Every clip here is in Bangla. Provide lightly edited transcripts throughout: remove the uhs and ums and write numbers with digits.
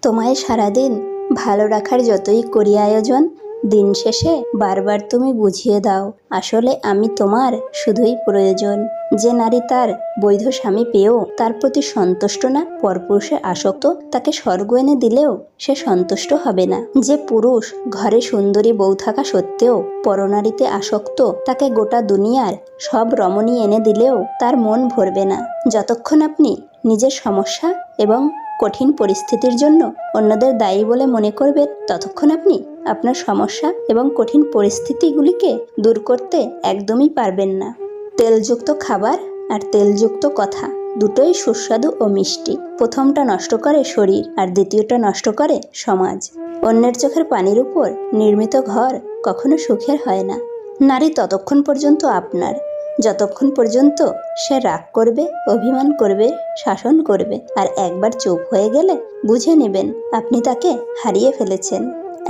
তোমায় সারাদিন ভালো রাখার যতই করি আয়োজন, দিন শেষে বারবার তুমি বুঝিয়ে দাও আসলে আমি তোমার শুধুই প্রয়োজন। যে নারী তার বৈধ স্বামী পেয়েও তার প্রতি সন্তুষ্ট না, পরপুরুষে আসক্ত, তাকে স্বর্গ এনে দিলেও সে সন্তুষ্ট হবে না। যে পুরুষ ঘরে সুন্দরী বউ থাকা সত্ত্বেও পরনারীতে আসক্ত, তাকে গোটা দুনিয়ার সব রমণী এনে দিলেও তার মন ভরবে না। যতক্ষণ আপনি নিজের সমস্যা এবং কঠিন পরিস্থিতির জন্য অন্যদের দায়ী বলে মনে করবেন, ততক্ষণ আপনি আপনার সমস্যা এবং কঠিন পরিস্থিতিগুলিকে দূর করতে একদমই পারবেন না। তেলযুক্ত খাবার আর তেলযুক্ত কথা দুটোই সুস্বাদু ও মিষ্টি। প্রথমটা নষ্ট করে শরীর আর দ্বিতীয়টা নষ্ট করে সমাজ। অন্যের চোখের পানির উপর নির্মিত ঘর কখনো সুখের হয় না। নারী ততক্ষণ পর্যন্ত আপনার যতক্ষণ পর্যন্ত সে রাগ করবে, অভিমান করবে, শাসন করবে, আর একবার চুপ হয়ে গেলে বুঝে নেবেন আপনি তাকে হারিয়ে ফেলেছেন।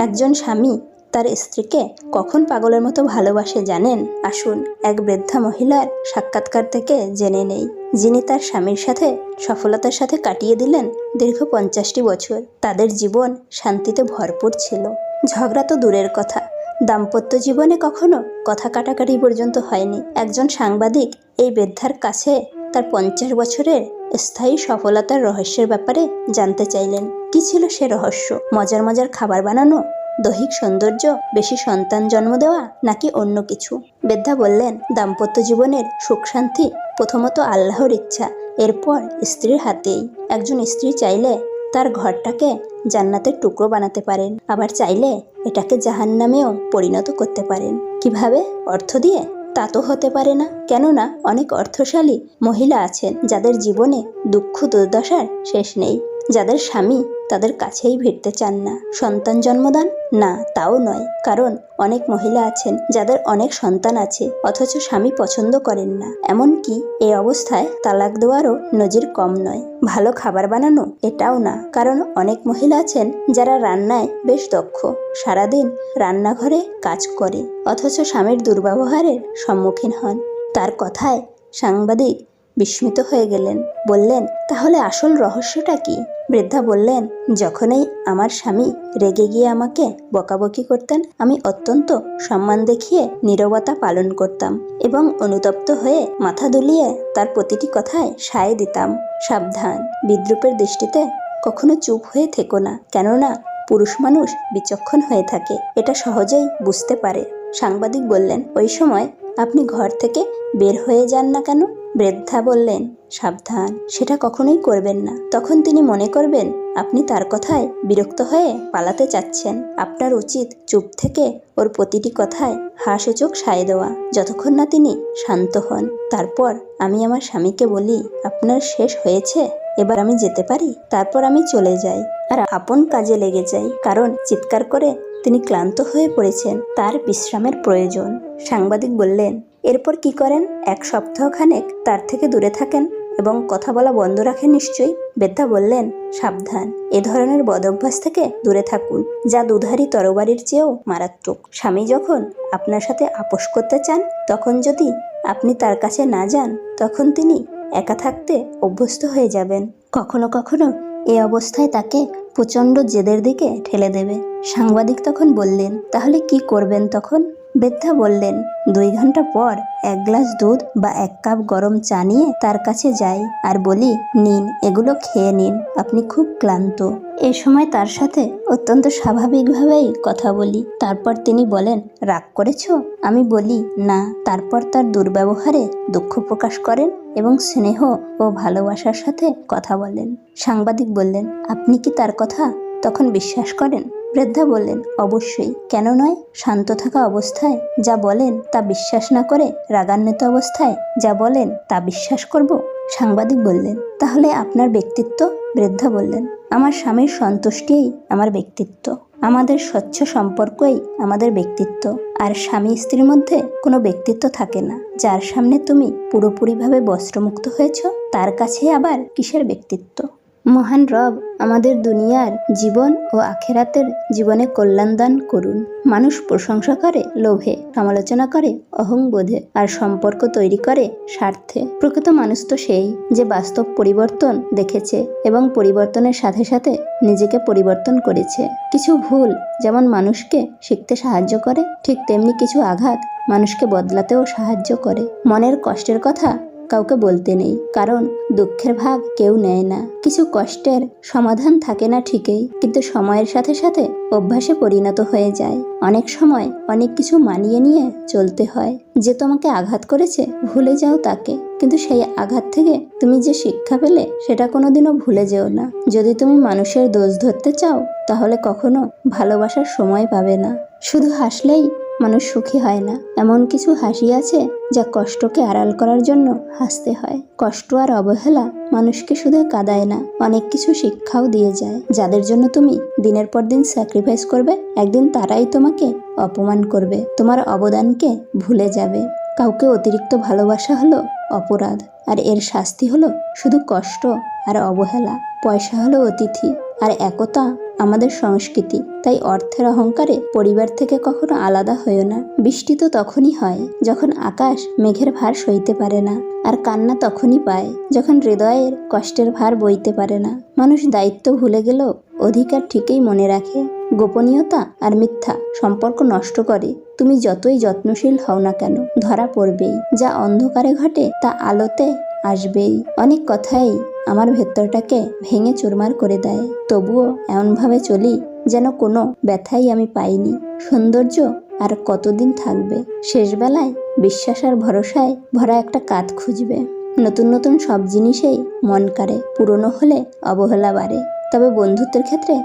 একজন স্বামী তার স্ত্রীকে কখন পাগলের মতো ভালোবাসে জানেন? আসুন এক বৃদ্ধা মহিলার সাক্ষাৎকার থেকে জেনে নেই, যিনি তার স্বামীর সাথে সফলতার সাথে কাটিয়ে দিলেন দীর্ঘ 50টি বছর। তাদের জীবন শান্তিতে ভরপুর ছিল। ঝগড়া তো দূরের কথা, দাম্পত্য জীবনে কখনো কথা কাটাকাটি পর্যন্ত হয়নি। একজন সাংবাদিক এই বৃদ্ধার কাছে তার 50 বছরের স্থায়ী সফলতার রহস্যের ব্যাপারে জানতে চাইলেন। কি ছিল সে রহস্য? মজার মজার খাবার বানানো, দৈহিক সৌন্দর্য, বেশি সন্তান জন্ম দেওয়া, নাকি অন্য কিছু? বৃদ্ধা বললেন, দাম্পত্য জীবনের সুখ শান্তি প্রথমত আল্লাহর ইচ্ছা, এরপর স্ত্রীর হাতেই। একজন স্ত্রী চাইলে তার ঘরটাকে জান্নাতের টুকরো বানাতে পারেন, আবার চাইলে এটাকে জাহান্নামেও পরিণত করতে পারেন। কিভাবে? অর্থ দিয়ে? তা তো হতে পারে না। কেননা অনেক অর্থশালী মহিলা আছেন যাদের জীবনে দুঃখ দুর্দশার শেষ নেই, যাদের স্বামী তাদের কাছেই ভিড়তে চান না। সন্তান জন্মদান? না, তাও নয়। কারণ অনেক মহিলা আছেন যাদের অনেক সন্তান আছে অথচ স্বামী পছন্দ করেন না। এমনকি এই অবস্থায় তালাক দেওয়ারও নজির কম নয়। ভালো খাবার বানানো? এটাও না। কারণ অনেক মহিলা আছেন যারা রান্নায় বেশ দক্ষ, সারাদিন রান্নাঘরে কাজ করে অথচ স্বামীর দুর্ব্যবহারের সম্মুখীন হন। তার কথায় সাংবাদিক বিস্মিত হয়ে গেলেন। বললেন, তাহলে আসল রহস্যটা কি? বৃদ্ধা বললেন, যখনই আমার স্বামী রেগে গিয়ে আমাকে বকাবকি করতেন, আমি অত্যন্ত সম্মান দেখিয়ে নীরবতা পালন করতাম এবং অনুতপ্ত হয়ে মাথা দুলিয়ে তার প্রতিটি কথায় সায় দিতাম। সাবধান, বিদ্রূপের দৃষ্টিতে কখনো চুপ হয়ে থেকো না, কেননা পুরুষ মানুষ বিচক্ষণ হয়ে থাকে, এটা সহজেই বুঝতে পারে। সাংবাদিক বললেন, ওই সময় আপনি ঘর থেকে বের হয়ে যান না কেন? বৃদ্ধা বললেন, সাবধান, সেটা কখনোই করবেন না। তখন তিনি মনে করবেন আপনি তার কথায় বিরক্ত হয়ে পালাতে চাচ্ছেন। আপনার উচিত চুপ থেকে ওর প্রতিটি কথায় হাসূচক সায় দেওয়া, যতক্ষণ না তিনি শান্ত হন। তারপর আমি আমার স্বামীকে বলি, আপনার শেষ হয়েছে, এবার আমি যেতে পারি। তারপর আমি চলে যাই আর আপন কাজে লেগে যাই, কারণ চিৎকার করে তিনি ক্লান্ত হয়ে পড়েছেন, তার বিশ্রামের প্রয়োজন। সাংবাদিক বললেন, এরপর কি করেন? 1 সপ্তাহখানেক তার থেকে দূরে থাকেন এবং কথা বলা বন্ধ রাখেন নিশ্চয়ই? বৃদ্ধা বললেন, সাবধান, এ ধরনের বদঅভ্যাস থেকে দূরে থাকুন, যা দুধারী তরবারির চেয়েও মারাত্মক। স্বামী যখন আপনার সাথে আপোষ করতে চান, তখন যদি আপনি তার কাছে না যান, তখন তিনি একা থাকতে অভ্যস্ত হয়ে যাবেন। কখনো কখনো এই অবস্থায় তাকে প্রচণ্ড জেদের দিকে ঠেলে দেবে। সাংবাদিক তখন বললেন, তাহলে কি করবেন তখন? বৃদ্ধা বললেন, 2 ঘন্টা পর 1 গ্লাস দুধ বা 1 কাপ গরম চা নিয়ে তার কাছে যাই আর বলি, নিন, এগুলো খেয়ে নিন, আপনি খুব ক্লান্ত। এ সময় তার সাথে অত্যন্ত স্বাভাবিকভাবেই কথা বলি। তারপর তিনি বলেন, রাগ করেছো? আমি বলি, না। তারপর তার দুর্ব্যবহারে দুঃখ প্রকাশ করেন এবং স্নেহ ও ভালোবাসার সাথে কথা বলেন। সাংবাদিক বললেন, আপনি কি তার কথা তখন বিশ্বাস করেন? বৃদ্ধা বললেন, অবশ্যই, কেন নয়? শান্ত থাকা অবস্থায় যা বলেন তা বিশ্বাস না করে রাগান্বিত অবস্থায় যা বলেন তা বিশ্বাস করব? সাংবাদিক বললেন, তাহলে আপনার ব্যক্তিত্ব? বৃদ্ধা বললেন, আমার স্বামীর সন্তুষ্টিই আমার ব্যক্তিত্ব, আমাদের স্বচ্ছ সম্পর্কই আমাদের ব্যক্তিত্ব। আর স্বামী স্ত্রীর মধ্যে কোনো ব্যক্তিত্ব থাকে না। যার সামনে তুমি পুরোপুরিভাবে বস্ত্রমুক্ত হয়েছ, তার কাছে আবার কিসের ব্যক্তিত্ব? মহান রব আমাদের দুনিয়ার জীবন ও আখেরাতের জীবনে কল্যাণ দান করুন। মানুষ প্রশংসা করে লোভে, সমালোচনা করে অহংবোধে, আর সম্পর্ক তৈরি করে স্বার্থে। প্রকৃত মানুষ তো সেই যে বাস্তব পরিবর্তন দেখেছে এবং পরিবর্তনের সাথে সাথে নিজেকে পরিবর্তন করেছে। কিছু ভুল যেমন মানুষকে শিখতে সাহায্য করে, ঠিক তেমনি কিছু আঘাত মানুষকে বদলাতেও সাহায্য করে। মনের কষ্টের কথা কাউকে বলতে নেই, কারণ দুঃখের ভাগ কেউ নেয় না। কিছু কষ্টের সমাধান থাকে না ঠিকই, কিন্তু সময়ের সাথে সাথে অভ্যাসে পরিণত হয়ে যায়। অনেক সময় অনেক কিছু মানিয়ে নিয়ে চলতে হয়। যে তোমাকে আঘাত করেছে ভুলে যাও তাকে, কিন্তু সেই আঘাত থেকে তুমি যে শিক্ষা পেলে সেটা কোনোদিনও ভুলে যেও না। যদি তুমি মানুষের দোষ ধরতে চাও তাহলে কখনো ভালোবাসার সময় পাবে না। শুধু হাসলেই মানুষ সুখী হয় না। এমন কিছু হাসি আছে যা কষ্টকে আড়াল করার জন্য হাসতে হয়। কষ্ট আর অবহেলা মানুষকে শুধু কাঁদায় না, অনেক কিছু শিক্ষাও দিয়ে যায়। যাদের জন্য তুমি দিনের পর দিন স্যাক্রিফাইস করবে, একদিন তারাই তোমাকে অপমান করবে, তোমার অবদানকে ভুলে যাবে। কাউকে অতিরিক্ত ভালোবাসা হলো অপরাধ, আর এর শাস্তি হলো শুধু কষ্ট আর অবহেলা। পয়সা হলো অতিথি, আর একতা আমাদের সংস্কৃতি। তাই অর্থের অহংকারে পরিবার থেকে কখনো আলাদা হয়েও না। বৃষ্টি তো তখনই হয় যখন আকাশ মেঘের ভার সইতে পারে না, আর কান্না তখনই পায় যখন হৃদয়ের কষ্টের ভার বইতে পারে না। মানুষ দায়িত্ব ভুলে গেলেও অধিকার ঠিকই মনে রাখে। গোপনীয়তা আর মিথ্যা সম্পর্ক নষ্ট করে। তুমি যতই যত্নশীল হও না কেন, ধরা পড়বেই। যা অন্ধকারে ঘটে তা আলোতে আসবেই। অনেক কথাই আমার ভেতরটাকে ভেঙে চুরমার করে দেয়, তবুও এমনভাবে চলি যেন কোনো ব্যথাই আমি পাইনি। সৌন্দর্য আর কতদিন থাকবে? শেষবেলায় বিশ্বাস আর ভরসায় ভরা একটা কাঁধ খুঁজবে। নতুন নতুন সব জিনিসেই মন কাড়ে, পুরনো হলে অবহেলা বাড়ে। তবে বন্ধুত্বের ক্ষেত্রে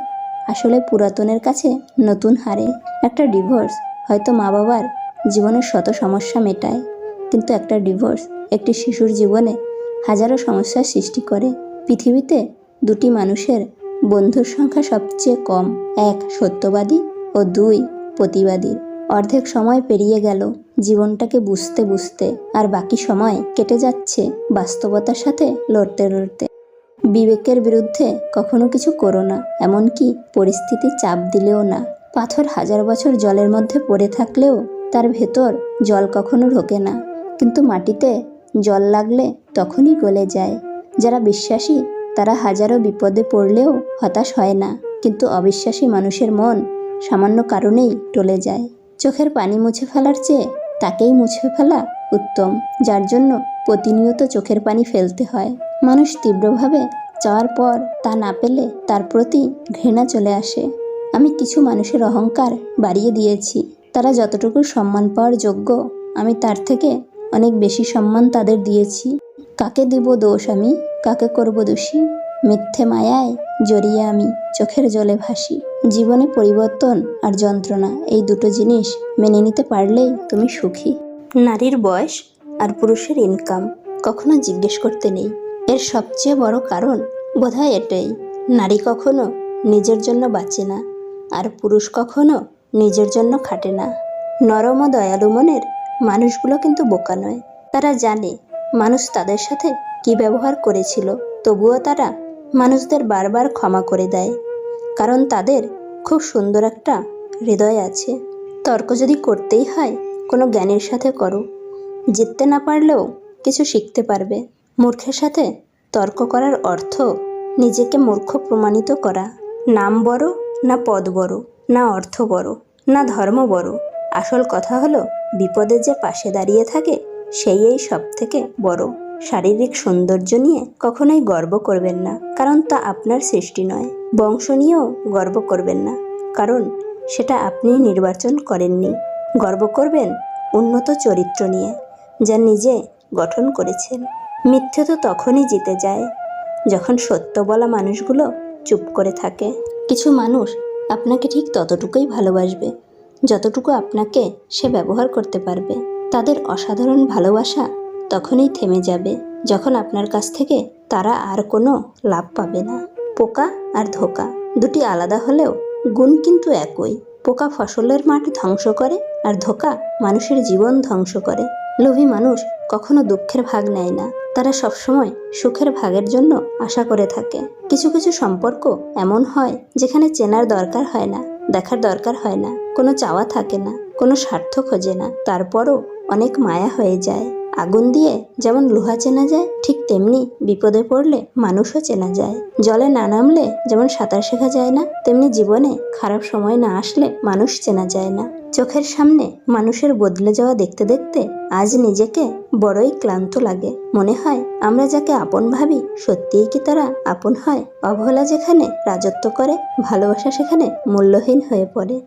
আসলে পুরাতনের কাছে নতুন হারে। একটা ডিভোর্স হয়তো মা বাবার জীবনের শত সমস্যা মেটায়, কিন্তু একটা ডিভোর্স একটি শিশুর জীবনে হাজারো সমস্যার সৃষ্টি করে। পৃথিবীতে দুটি মানুষের বন্ধুর সংখ্যা সবচেয়ে কম, এক সত্যবাদী ও দুই প্রতিবাদীর। অর্ধেক সময় পেরিয়ে গেল জীবনটাকে বুঝতে বুঝতে, আর বাকি সময় কেটে যাচ্ছে বাস্তবতার সাথে লড়তে লড়তে। বিবেকের বিরুদ্ধে কখনো কিছু করো না, এমনকি পরিস্থিতি চাপ দিলেও না। পাথর হাজার বছর জলের মধ্যে পড়ে থাকলেও তার ভেতর জল কখনো ঢোকে না, কিন্তু মাটিতে জল লাগলে তখনই গলে যায়। যারা বিশ্বাসী তারা হাজারো বিপদে পড়লেও হতাশ হয় না, কিন্তু অবিশ্বাসী মানুষের মন সামান্য কারণেই টলে যায়। চোখের পানি মুছে ফেলার চেয়ে তাকেই মুছে ফেলা উত্তম, যার জন্য প্রতিনিয়ত চোখের পানি ফেলতে হয়। মানুষ তীব্রভাবে চাওয়ার পর তা না পেলে তার প্রতি ঘৃণা চলে আসে। আমি কিছু মানুষের অহংকার বাড়িয়ে দিয়েছি। তারা যতটুকু সম্মান পাওয়ার যোগ্য, আমি তার থেকে অনেক বেশি সম্মান তাদের দিয়েছি। কাকে দিব দোষ আমি, কাকে করব দোষী? মিথ্যে মায়ায় জড়িয়ে আমি চোখের জলে ভাসি। জীবনে পরিবর্তন আর যন্ত্রণা, এই দুটো জিনিস মেনে নিতে পারলেই তুমি সুখী। নারীর বয়স আর পুরুষের ইনকাম কখনো জিজ্ঞেস করতে নেই। এর সবচেয়ে বড় কারণ বোধহয় এটাই, নারী কখনো নিজের জন্য বাঁচে না, আর পুরুষ কখনো নিজের জন্য খাটে না। নরম ও দয়ালু মনের মানুষগুলো কিন্তু বোকা নয়। তারা জানে মানুষ তাদের সাথে কী ব্যবহার করেছিল, তবুও তারা মানুষদের বারবার ক্ষমা করে দেয়, কারণ তাদের খুব সুন্দর একটা হৃদয় আছে। তর্ক যদি করতেই হয় কোনো জ্ঞানীর সাথে করো, জিততে না পারলেও কিছু শিখতে পারবে। মূর্খের সাথে তর্ক করার অর্থ নিজেকে মূর্খ প্রমাণিত করা। নাম বড় না পদ বড়, না অর্থ বড়, না ধর্ম বড়, আসল কথা হলো বিপদে যে পাশে দাঁড়িয়ে থাকে সেই সব থেকে বড়। শারীরিক সৌন্দর্য নিয়ে কখনোই গর্ব করবেন না, কারণ তা আপনার সৃষ্টি নয়। বংশ নিয়েও গর্ব করবেন না, কারণ সেটা আপনি নির্বাচন করেননি। গর্ব করবেন উন্নত চরিত্র নিয়ে, যা নিজে গঠন করেছেন। মিথ্যে তো তখনই জিতে যায় যখন সত্য বলা মানুষগুলো চুপ করে থাকে। কিছু মানুষ আপনাকে ঠিক ততটুকুই ভালোবাসবে যতটুকু আপনাকে সে ব্যবহার করতে পারবে। তাদের অসাধারণ ভালোবাসা তখনই থেমে যাবে যখন আপনার কাছ থেকে তারা আর কোনো লাভ পাবে না। পোকা আর ধোঁকা দুটি আলাদা হলেও গুণ কিন্তু একই। পোকা ফসলের মাঠ ধ্বংস করে, আর ধোঁকা মানুষের জীবন ধ্বংস করে। লোভী মানুষ কখনো দুঃখের ভাগ নেয় না, তারা সবসময় সুখের ভাগের জন্য আশা করে থাকে। কিছু কিছু সম্পর্ক এমন হয় যেখানে চেনার দরকার হয় না, দেখার দরকার হয় না, কোনো চাওয়া থাকে না, কোনো স্বার্থ খোঁজে না, তারপরও অনেক মায়া হয়ে যায়। আগুন দিয়ে যেমন লোহা চেনা যায়, ঠিক তেমনি বিপদে পড়লে মানুষও চেনা যায়। জলে না নামলে যেমন সাঁতার শেখা যায় না, তেমনি জীবনে খারাপ সময় না আসলে মানুষ চেনা যায় না। চোখের সামনে মানুষের বদলে যাওয়া দেখতে দেখতে আজ নিজেকে বড়ই ক্লান্ত লাগে। মনে হয় আমরা যাকে আপন ভাবি সত্যিই কি তারা আপন হয়? অবহেলা যেখানে রাজত্ব করে, ভালোবাসা সেখানে মূল্যহীন হয়ে পড়ে।